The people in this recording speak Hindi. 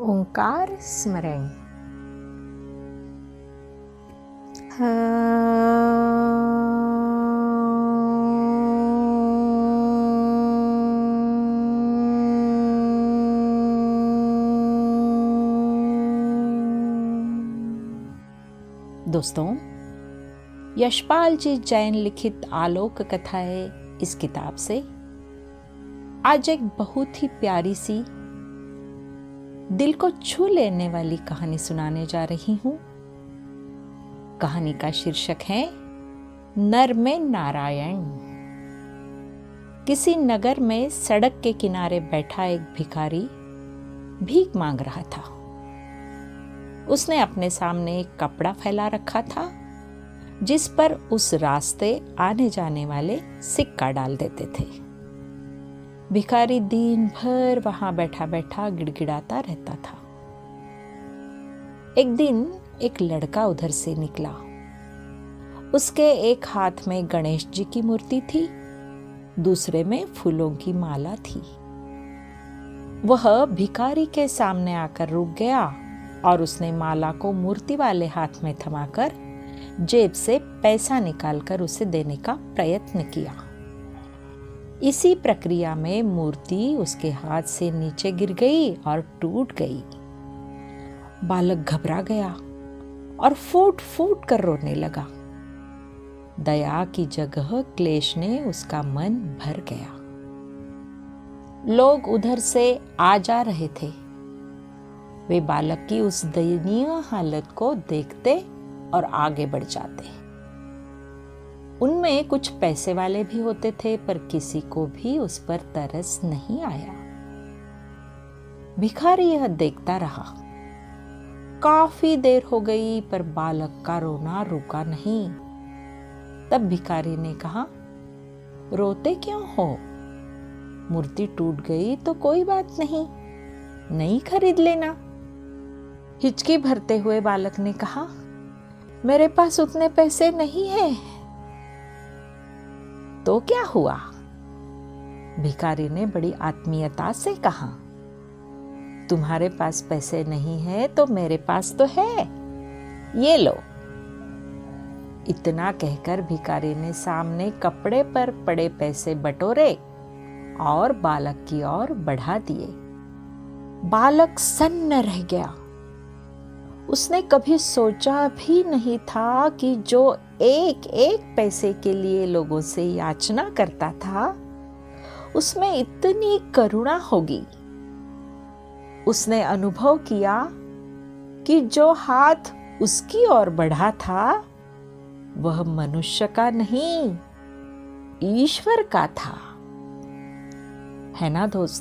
ओंकार स्मरण। दोस्तों, यशपाल जी जैन लिखित आलोक कथाएं इस किताब से आज एक बहुत ही प्यारी सी दिल को छू लेने वाली कहानी सुनाने जा रही हूं। कहानी का शीर्षक है नर में नारायण। किसी नगर में सड़क के किनारे बैठा एक भिखारी भीख मांग रहा था। उसने अपने सामने एक कपड़ा फैला रखा था जिस पर उस रास्ते आने जाने वाले सिक्का डाल देते थे। भिखारी दिन भर वहां बैठा बैठा गिड़गिड़ाता रहता था। एक दिन एक लड़का उधर से निकला। उसके एक हाथ में गणेश जी की मूर्ति थी, दूसरे में फूलों की माला थी। वह भिखारी के सामने आकर रुक गया और उसने माला को मूर्ति वाले हाथ में थमाकर जेब से पैसा निकालकर उसे देने का प्रयत्न किया। इसी प्रक्रिया में मूर्ति उसके हाथ से नीचे गिर गई और टूट गई। बालक घबरा गया और फूट फूट कर रोने लगा। दया की जगह क्लेश ने उसका मन भर गया। लोग उधर से आ जा रहे थे। वे बालक की उस दयनीय हालत को देखते और आगे बढ़ जाते। उनमें कुछ पैसे वाले भी होते थे, पर किसी को भी उस पर तरस नहीं आया। भिखारी यह देखता रहा। काफी देर हो गई पर बालक का रोना रुका नहीं। तब भिखारी ने कहा, रोते क्यों हो? मूर्ति टूट गई तो कोई बात नहीं, नई खरीद लेना। हिचकी भरते हुए बालक ने कहा, मेरे पास उतने पैसे नहीं हैं। तो क्या हुआ? भिखारी ने बड़ी आत्मीयता से कहा, तुम्हारे पास पैसे नहीं है तो मेरे पास तो है, ये लो। इतना कहकर भिखारी ने सामने कपड़े पर पड़े पैसे बटोरे और बालक की ओर बढ़ा दिए। बालक सन्न रह गया। उसने कभी सोचा भी नहीं था कि जो एक एक पैसे के लिए लोगों से याचना करता था, उसमें इतनी करुणा होगी। उसने अनुभव किया कि जो हाथ उसकी ओर बढ़ा था वह मनुष्य का नहीं, ईश्वर का था। है ना दोस्तों?